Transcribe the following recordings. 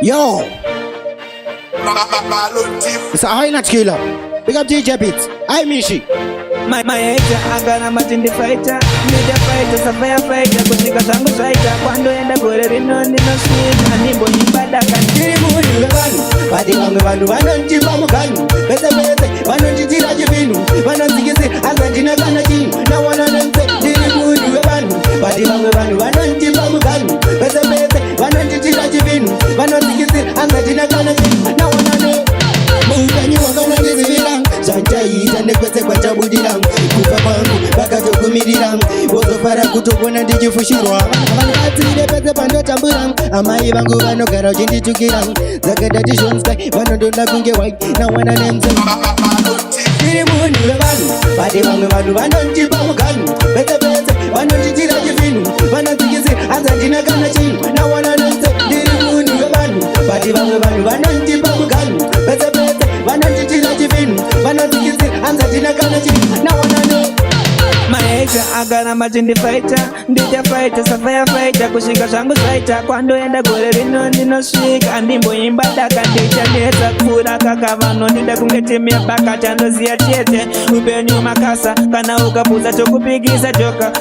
Yo, it's a highlight killer. Big up DJ Beats. I Mishi. My hater, agana matindi fighter. Media fighter, safaya fighter. Kushika zangu fighter. Kwando enda gore rino nino sweet. Animbo nyibada kantiri muri webanu. Badi wangu wanonjipa mukanu. Bese wanonjitira jivinu. Wanonzigisi azajina kana jinu. Na wanonense diri muri webanu. Badi wangu wanonjipa mukanu. Bese wanonjitira jivinu. Wanonzigisi azajina kana jinu. Na wanonense Mukanyi wakona nizivira Zanjaita nekwese kwa chabudira Kufa kwangu baka tukumirira Wozo fara kutokona ndijifushirwa Vangatire pese pando chambura Amai vangu vano kara jindi chukira Zakada tishonskai vano donda kunge wai Na wana nemze Tiri muni wevanu Bade vangu vano njipa mukanu Pese vano njitira jifinu Vano zikisi azajina kana chinu Na wana nemze Tiri muni wevanu Bade vangu vano njipa mukanu Pese vananjitira chivinu vanozikisi anzatina kana chinu na wanano maisha agana matindi fighter ndita fighter safaya fighter kushika zangu fighter kwando enda gore rino ndinosvika andimboimba daka ndichanetsa kura kakavano ndida kungetemia paka chandoziya chete upenyu makasa kana ukabuza chokupikisa joka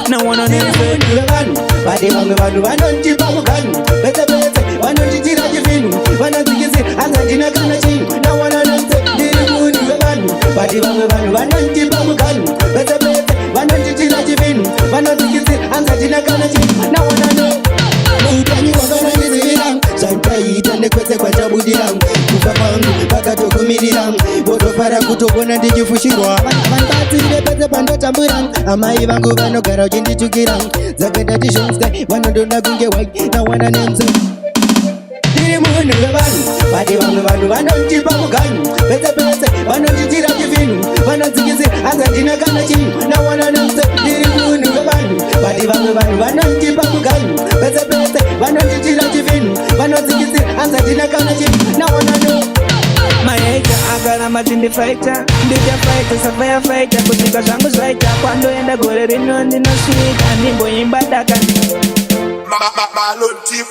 na wono nivenu vanhu vade vamwe vanhu vanontipa mukanu pese vanonjitira chivinu vanozikisi anzatina kana chinu na wananonse ndiri munhu wevanhu vade vamwe vanhu vanontipa mukanu pese vanonjitira chivinu vanozikisi anzatina kana chinu na wanano Mukanyi wakona nizivira Zantaita nekwese kwa chabudira Kufa kwangu baka tukumirira Wotofara kutokona ndijifushirwa Vangatire pese pando chambura Amai vangu vano kara ujindichukira Zakada tishonskai vanodonda kunge wai Na wana nemze Tiri munhu wevanhu Vade vamwe vanhu vanontipa mukanu Pese vanonjitira chivinu Vanozikisi azajina kana chinu Na wana nemze Tiri munhu wevanhu Vade vamwe vanhu vanontipa mukanu Pese vanonjitira chivinu Vanozikisi azajina kana chinu Na wana nemze Maisha agana matindi fighter Ndita fighter, safaya fighter Kushika zangu fighter Kwando enda gore rino ndinosvika Ndimboimba daka Malon Tip